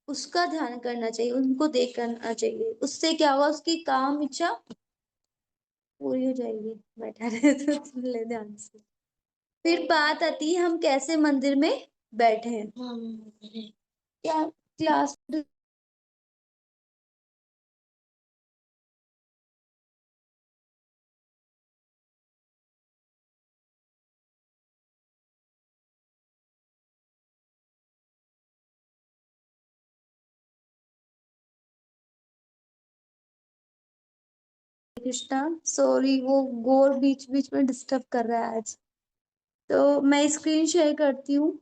उसका ध्यान करना चाहिए, उनको देख करना चाहिए। उससे क्या होगा, उसकी काम इच्छा पूरी हो जाएगी। बैठा रहे तो सुन ले ध्यान से। फिर बात आती है हम कैसे मंदिर में बैठे हैं। क्या क्लास कृष्णा, सॉरी वो गोर बीच बीच में डिस्टर्ब कर रहा है आज। तो मैं स्क्रीन शेयर करती हूँ।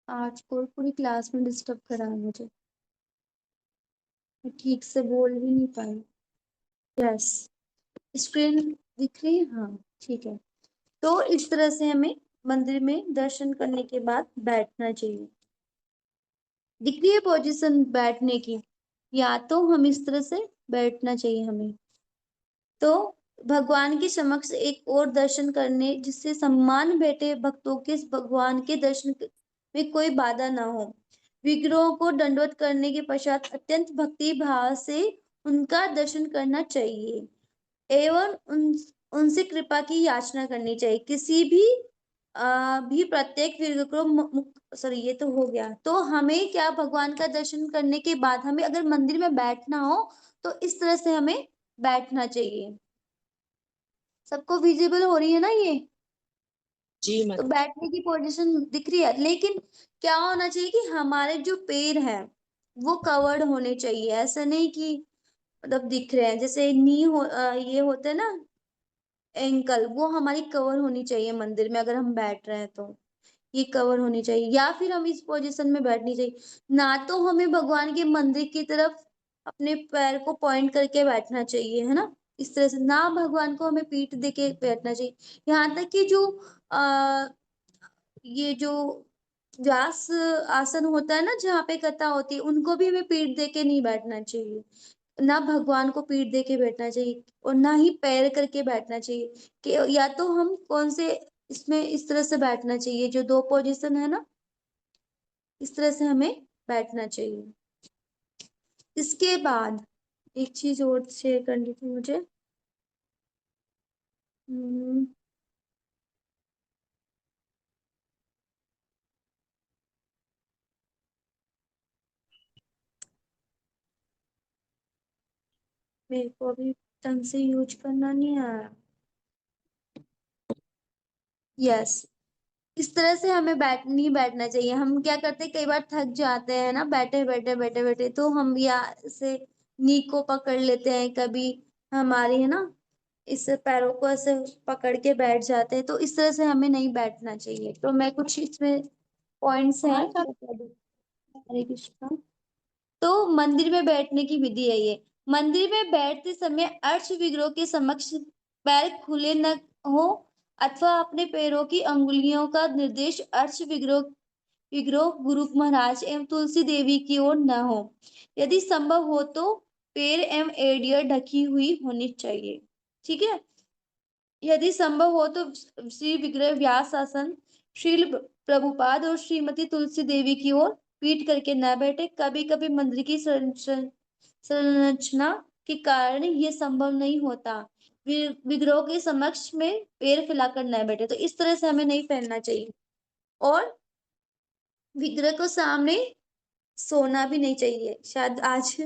आज को पूरी क्लास में डिस्टर्ब करा है मुझे, मैं ठीक से बोल भी नहीं पाई। यस, स्क्रीन दिख रही है, हाँ ठीक है। तो इस तरह से हमें मंदिर में दर्शन करने के बाद बैठना चाहिए। दिख रही है पोजीशन बैठने की, या तो हम इस तरह से बैठना चाहिए हमें। तो भगवान के समक्ष एक और दर्शन करने जिससे सम्मान बैठे भक्तों के भगवान के दर्शन में कोई बाधा ना हो। विग्रहों को दंडवत करने के पश्चात अत्यंत भक्ति भाव से उनका दर्शन करना चाहिए एवं उनसे कृपा की याचना करनी चाहिए। किसी भी प्रत्येक विग्रह को सॉरी ये तो हो गया। तो हमें क्या, भगवान का दर्शन करने के बाद हमें अगर मंदिर में बैठना हो तो इस तरह से हमें बैठना चाहिए। सबको विजिबल हो रही है ना ये? जी तो मत बैठने की पोजीशन दिख रही है, लेकिन क्या होना चाहिए कि हमारे जो पैर हैं वो कवर्ड होने चाहिए। ऐसा नहीं कि मतलब दिख रहे हैं, जैसे ये होते हैं ना एंकल, वो हमारी कवर होनी चाहिए मंदिर में। अगर हम बैठ रहे हैं तो ये कवर होनी चाहिए, या फिर हम इस पोजीशन में बैठनी चाहिए। ना तो हमें भगवान के मंदिर की तरफ अपने पैर को पॉइंट करके बैठना चाहिए, है ना, इस तरह से, ना भगवान को हमें पीठ देके बैठना चाहिए। यहाँ तक कि जो आ, ये जो व्यास आसन होता है ना, जहाँ पे कथा होती है, उनको भी हमें पीठ दे के नहीं बैठना चाहिए। ना भगवान को पीठ दे के बैठना चाहिए और ना ही पैर करके बैठना चाहिए। कि या तो हम कौन से इसमें इस तरह से बैठना चाहिए, जो 2 पोजीशन है ना, इस तरह से हमें बैठना चाहिए। इसके बाद एक चीज और शेयर करनी थी मुझे। हम्म, मेरे को अभी ढंग से यूज करना नहीं आया। यस, इस तरह से हमें नहीं बैठना चाहिए। हम क्या करते हैं, कई बार थक जाते हैं ना बैठे बैठे बैठे बैठे, तो हम या से नी को पकड़ लेते हैं, कभी हमारी है ना इस पैरों को ऐसे पकड़ के बैठ जाते हैं। तो इस तरह से हमें नहीं बैठना चाहिए। तो मैं कुछ इसमें पॉइंट्स हैं बता दूं। हरे कृष्णा। तो मंदिर में बैठने की विधि है ये। मंदिर में बैठते समय अर्श विग्रह के समक्ष पैर खुले न हो अथवा अपने पैरों की अंगुलियों का निर्देश अर्श विग्रह विग्रह गुरु महाराज एवं तुलसी देवी की ओर न हो। यदि संभव हो तो पैर एवं एड़ियां ढकी हुई होनी चाहिए। ठीक है। यदि संभव हो तो श्री विग्रह व्यास आसन, श्रील प्रभुपाद और श्रीमती तुलसी देवी की ओर पीठ करके न बैठे। कभी कभी मंदिर की संरचना के कारण ये संभव नहीं होता। विग्रह के समक्ष में पैर फैलाकर न बैठे। तो इस तरह से हमें नहीं पहनना चाहिए। और विग्रह को सामने सोना भी नहीं चाहिए। शायद आज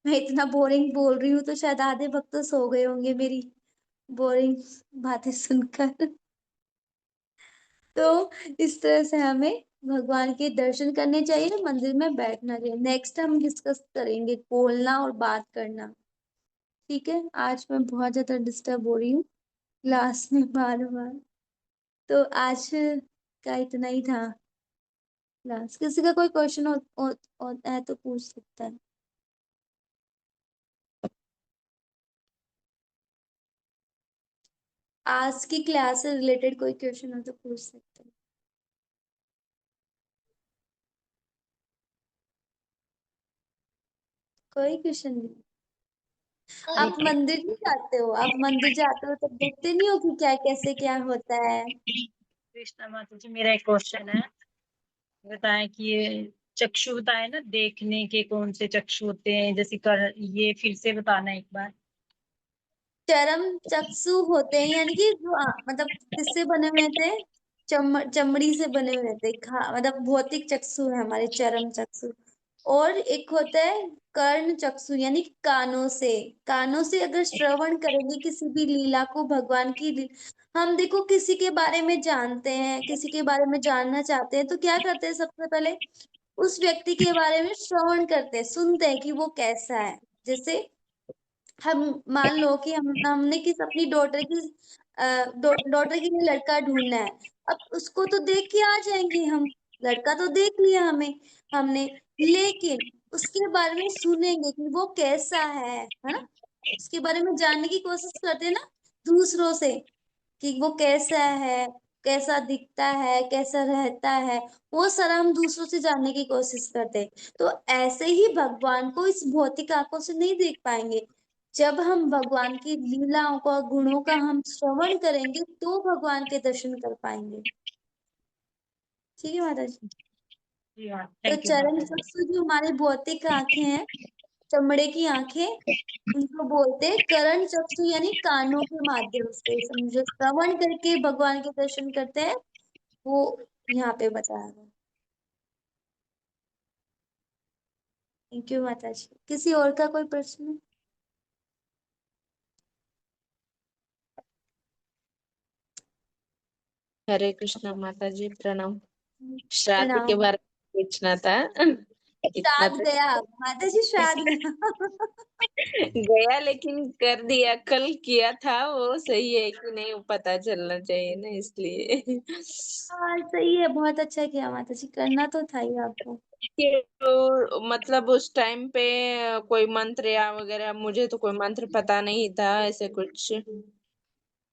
मैं इतना बोरिंग बोल रही हूँ तो शायद आधे भक्त तो सो गए होंगे मेरी बोरिंग बातें सुनकर। तो इस तरह से हमें भगवान के दर्शन करने चाहिए, मंदिर में बैठना चाहिए। नेक्स्ट हम डिस्कस करेंगे बोलना और बात करना। ठीक है। आज मैं बहुत ज्यादा डिस्टर्ब हो रही हूँ क्लास में बार बार। तो आज का इतना ही था क्लास। किसी का कोई क्वेश्चन है तो पूछ सकता है। आज की क्लास से रिलेटेड कोई क्वेश्चन हो तो पूछ सकते हैं। कोई क्वेश्चन नहीं। आप मंदिर नहीं जाते हो? आप मंदिर जाते हो तो देखते नहीं हो कि क्या कैसे क्या होता है? कृष्णा माता जी, मेरा एक क्वेश्चन है। बताएं कि ये चक्षु बताए ना, देखने के कौन से चक्षु होते हैं, जैसे कर, ये फिर से बताना एक बार। चरम चक्षु होते हैं, यानी कि जो मतलब किससे बने हुए थे? चमड़ी से बने हुए थे। मतलब भौतिक चक्षु है हमारे चरम चक्षु। और एक होता है कर्ण चक्षु, यानी कि कानों से अगर श्रवण करेंगे किसी भी लीला को, भगवान की हम देखो किसी के बारे में जानते हैं, किसी के बारे में जानना चाहते हैं तो क्या करते हैं, सबसे पहले उस व्यक्ति के बारे में श्रवण करते हैं, सुनते हैं कि वो कैसा है। जैसे हम मान लो कि हमने किस अपनी डॉटर की डॉटर के लिए लड़का ढूंढना है। अब उसको तो देख के आ जाएंगे हम, लड़का तो देख लिया हमने, लेकिन उसके बारे में सुनेंगे कि वो कैसा है ना। उसके बारे में जानने की कोशिश करते हैं ना दूसरों से, कि वो कैसा है, कैसा दिखता है, कैसा रहता है। वो सारा हम दूसरों से जानने की कोशिश करते हैं। तो ऐसे ही भगवान को इस भौतिक आंखों से नहीं देख पाएंगे। जब हम भगवान की लीलाओं का, गुणों का हम श्रवण करेंगे तो भगवान के दर्शन कर पाएंगे। ठीक है माता जी। जी हाँ, तो थैंक यू चरण माता जी। चक्षु जो हमारे भौतिक आंखें हैं, चमड़े की आंखें, उनको बोलते हैं करण चक्षु, यानी कानों के माध्यम से समझो श्रवण करके भगवान के दर्शन करते हैं। वो यहाँ पे बताया गया। थैंक यू माता जी। किसी और का कोई प्रश्न? हरे कृष्णा माता जी, प्रणाम। श्राद्ध के प्रणाम। बारे में पूछना था। इतना श्राद्ध तो गया माता जी, श्राद्ध गया। गया, लेकिन कर दिया, कल किया था। वो सही है कि नहीं वो पता चलना चाहिए ना, इसलिए। हाँ सही है, बहुत अच्छा किया माता जी, करना तो था ही आपको। तो मतलब उस टाइम पे कोई मंत्र या वगैरह, मुझे तो कोई मंत्र पता नहीं था ऐसे कुछ,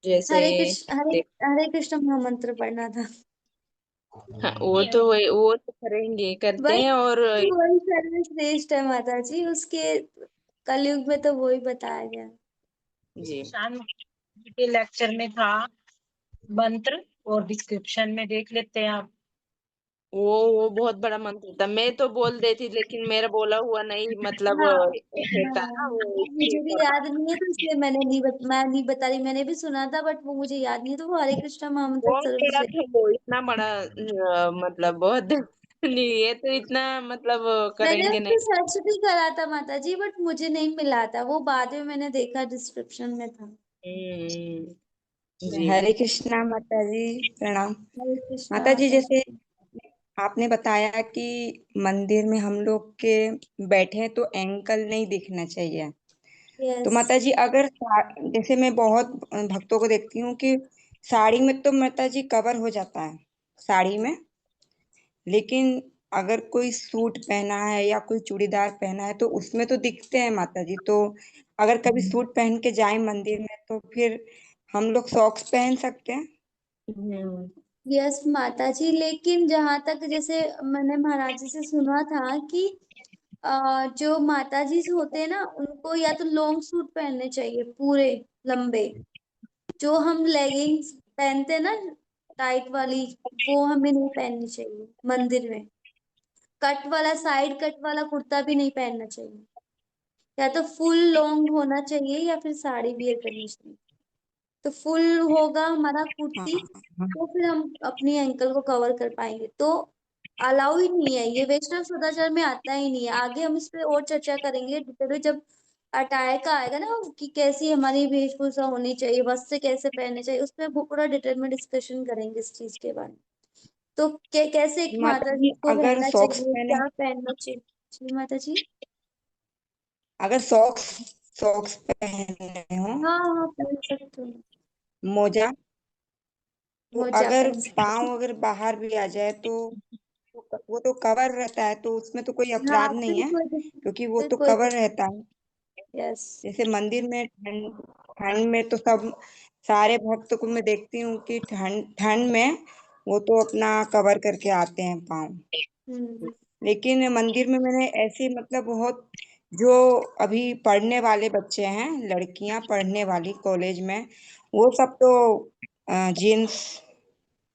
जैसे हरे कृष्ण महामंत्र पढ़ना था। हाँ, वो तो करेंगे, करते वही हैं। और वही सर्वश्रेष्ठ है माता जी, उसके कलयुग में तो वही बताया गया। जी, शाम के लेक्चर में था मंत्र, और डिस्क्रिप्शन में देख लेते हैं आप। वो बहुत बड़ा मंत्र था। मैं तो बोल देती, लेकिन मेरा बोला हुआ नहीं, मतलब हाँ रहता ना, हाँ, वो मुझे इसलिए भी थोड़ा। याद नहीं है तो इसलिए मैं नहीं बता रही, मैंने भी सुना था बट वो मुझे याद नहीं है, तो वो हरे कृष्णा महामंत्र बहुत बड़ा सर्वश्रेष्ठ। था वो, इतना बड़ा, मतलब बहुत नहीं, ये तो इतना मतलब मैंने करेंगे उस नहीं। पे सर्च भी करा था माता जी, बट मुझे नहीं मिला था, वो बाद में मैंने देखा डिस्क्रिप्शन में था। जी। हरे कृष्णा माता जी, प्रणाम। हरे कृष्णा माता जी, माता जैसे जी। आपने बताया कि मंदिर में हम लोग के बैठे हैं तो एंकल नहीं दिखना चाहिए। तो यस। माता जी, अगर जैसे मैं बहुत भक्तों को देखती हूँ कि साड़ी में तो माता जी कवर हो जाता है, साड़ी में, लेकिन अगर कोई सूट पहना है या कोई चूड़ीदार पहना है तो उसमें तो दिखते हैं माता जी। तो अगर कभी सूट पहन के जाए मंदिर में तो फिर हम लोग सॉक्स पहन सकते हैं? हम्म। यस माता जी, लेकिन जहां तक जैसे मैंने महाराज जी से सुना था कि जो माता जी होते हैं ना, उनको या तो लॉन्ग सूट पहनने चाहिए पूरे लंबे, जो हम लेगिंग्स पहनते हैं ना टाइट वाली, वो हमें नहीं पहननी चाहिए मंदिर में। कट वाला, साइड कट वाला कुर्ता भी नहीं पहनना चाहिए, या तो फुल लॉन्ग होना चाहिए या फिर साड़ी वियर करनी चाहिए। तो फुल होगा हमारा हाँ कुर्ती, हाँ। तो फिर हम अपनी एंकल को कवर कर पाएंगे। तो अलाउ ही नहीं है, ये वैष्णव सदाचार में आता ही नहीं है। आगे हम इस पे और चर्चा करेंगे डिटेल में, जब अटायर का आएगा ना कि कैसी हमारी वेशभूषा होनी चाहिए, वस्त्र कैसे पहनने चाहिए, उस पर पूरा डिटेल में डिस्कशन करेंगे इस चीज के बारे में। तो कैसे एक माता माता जी, जी को अगर रहना सॉक्स चाहिए, पहने, क्या पहनना चाहिए। जी माता जी। अगर सॉक्स सॉक्स पहने हो, हाँ हाँ, पहन सकते हो। मोजा, तो मोजा अगर पहन सकते पाँव अगर बाहर भी आ जाए तो वो तो कवर रहता है, तो उसमें तो कोई हो। हाँ, अपराध नहीं है, क्योंकि वो फिर तो कोई कवर रहता है। यस। जैसे मंदिर में ठंड ठंड में तो सब सारे भक्त को मैं देखती हूँ कि ठंड ठंड में वो तो अपना कवर करके आते हैं पाँव। हम्म। लेकिन मंदिर में मैंने ऐसे मतलब बहुत, जो अभी पढ़ने वाले बच्चे हैं, लड़कियां पढ़ने वाली कॉलेज में, वो सब तो जीन्स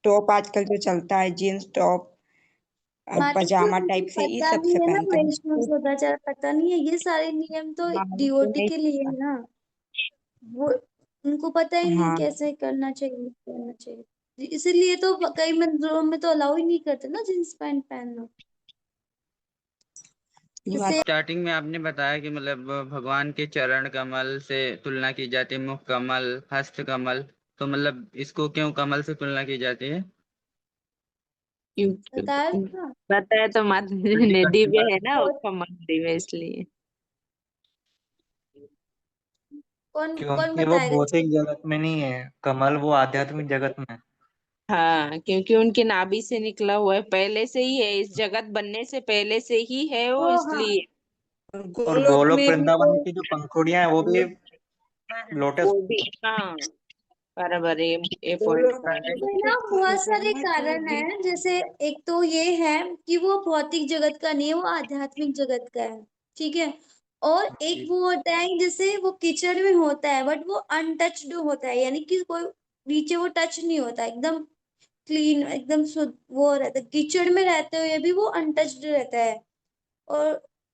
टॉप आजकल जो चलता है, जीन्स टॉप, माता जी पजामा उनको टाइप से, इस पता सब नहीं से है ना, पहनते हैं। वैष्णव सदाचार पता नहीं है, ये सारे नियम तो हाँ, तो डीओटी नहीं। के लिए है ना। वो उनको पता ही नहीं हाँ कैसे करना चाहिए, नहीं करना चाहिए, इसीलिए तो कई मंदिरों में तो अलाउ ही नहीं करते ना जींस पैंट पहनना। ये जैसे बात। स्टार्टिंग में आपने बताया कि मतलब भगवान के चरण कमल से तुलना की जाती है, मुख कमल, हस्त कमल। तो मतलब इसको क्यों कमल से तुलना की जाती है? क्योंकि बताया था। बताया तो माता जी ने, दिव्य है ना वो उसका मन, दिव्य इसलिए। कौन कौन क्योंकि वो बताएगा इसको। भौतिक जगत में नहीं है, कमल वो आध्यात्मिक जगत में है। हाँ, क्योंकि उनके नाभि से निकला हुआ है, पहले से ही है, इस जगत बनने से पहले से ही है वो, ओ हाँ। इसलिए। और और गोलोक गोलोक में भी तो वृंदावन की जो पंखुड़ियां हैं वो भी लोटस। वो भी, हाँ, बराबर, ये पॉइंट गोलोक में तो भी ना तो बहुत पंखुड़ी सारे है जो कारण दिल। हैं, जैसे एक तो ये है कि वो भौतिक जगत का नहीं है, वो आध्यात्मिक जगत का है। ठीक है। और एक वो होता है जैसे वो कीचड़ में होता है बट वो अनटच्ड होता है, यानी कि कोई नीचे वो टच नहीं होता, एकदम क्लीन, एकदम शुद्ध वो रहता है। कीचड़ में रहते हुए भी वो अनटच्ड रहता है। और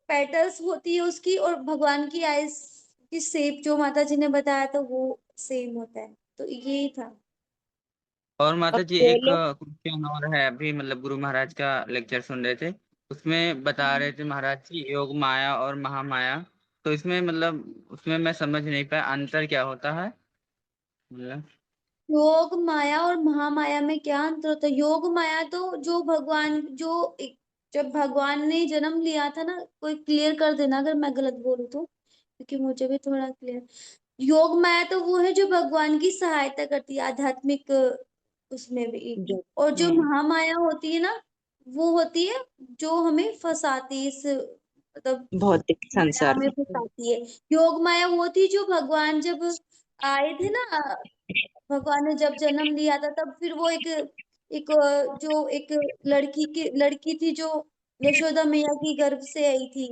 पेटल्स होती है उसकी, और भगवान की आइस की शेप जो माता जी ने बताया था वो सेम होता है। तो यही था। और और माता जी, एक गोलोक, क्वेश्चन और है। अभी मतलब गुरु महाराज का लेक्चर सुन रहे थे, उसमें बता रहे थे महाराज जी योग माया और महामाया। तो इसमें मतलब उसमें मैं समझ नहीं पाया अंतर क्या होता है मतलब। योग माया और महामाया में क्या अंतर होता है। योग माया तो जो भगवान जब भगवान ने जन्म लिया था ना, कोई क्लियर कर देना अगर मैं गलत बोलूं तो, क्योंकि मुझे भी थोड़ा क्लियर। योग माया तो वो है जो भगवान की सहायता करती है आध्यात्मिक उसमें भी। जो, और जो महामाया होती है ना, वो होती है जो हमें फंसाती है इस मतलब भौतिक माया संसार में में। फंसाती है। योग माया वो थी जो भगवान जब आए थे ना, भगवान ने जब जन्म लिया था तब फिर वो एक जो एक लड़की थी जो यशोदा मैया की गर्भ से आई थी।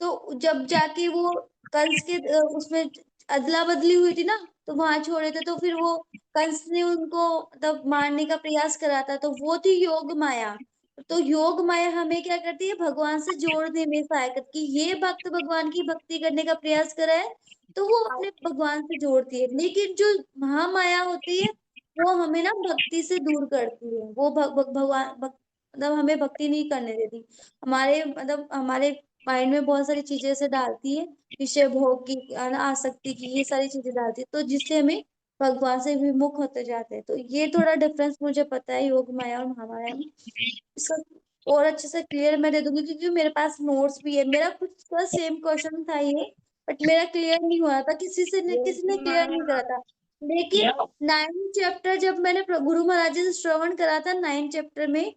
तो जब जाके वो कंस के उसमें अदला बदली हुई थी ना, तो वहां छोड़े थे, तो फिर वो कंस ने उनको मतलब मारने का प्रयास करा था, तो वो थी योग माया। तो योग माया हमें क्या करती है, भगवान से जोड़ने में सहायक करती है। ये भक्त भगवान की भक्ति करने का प्रयास करा है, तो वो अपने भगवान से जोड़ती है। लेकिन जो महामाया होती है, वो हमें ना भक्ति से दूर करती है। वो मतलब हमें भक्ति नहीं करने देती। हमारे माइंड में बहुत सारी चीजें ऐसे डालती है, विषय भोग की, आसक्ति की, ये सारी चीजें डालती है, तो जिससे हमें भगवान से विमुख होते जाते हैं। तो ये थोड़ा डिफरेंस मुझे पता है योग माया और महामाया में। इसका और अच्छे से क्लियर मैं दे दूंगी, क्योंकि मेरे पास नोट्स भी है। मेरा खुद का सेम क्वेश्चन था ये, बट मेरा क्लियर नहीं हुआ था, किसी ने क्लियर नहीं करा था। लेकिन 9th चैप्टर जब मैंने गुरु महाराज जी से श्रवण करा था 9th चैप्टर में,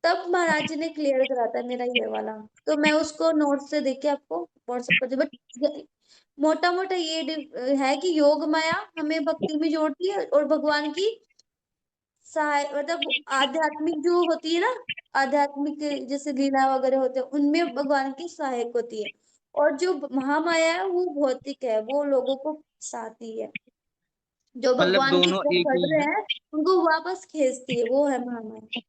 तब महाराज जी ने क्लियर करा था मेरा ये वाला। तो मैं उसको नोट से देख के आपको व्हाट्सएप कर दूँ। बट मोटा मोटा ये है कि योग माया हमें भक्ति में जोड़ती है, और भगवान की सहाय मतलब आध्यात्मिक जो होती है ना, आध्यात्मिक जैसे लीला वगैरह होते हैं, उनमें भगवान की सहायक होती है। और जो महामाया है वो भौतिक है, वो लोगों को फंसाती है। जो मतलब भगवान की दोनों तरफ एक बढ़ ही रहे है। हैं उनको वापस खींचती है, वो है महामाया।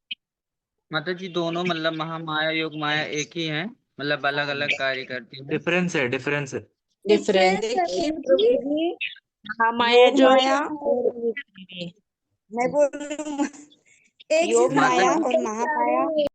माता जी दोनों मतलब महामाया योग माया एक ही है, मतलब अलग अलग कार्य करती है। डिफरेंस है, डिफरेंस है। डिफरेंस डिफरेंस है देखिए प्रभु जी। प्रभु जी, महामाया योग जो माया और मैं बोल रही हूँ, एक योग चीज माता माया आपको जी और बताना चाह रही महामाया हूँ।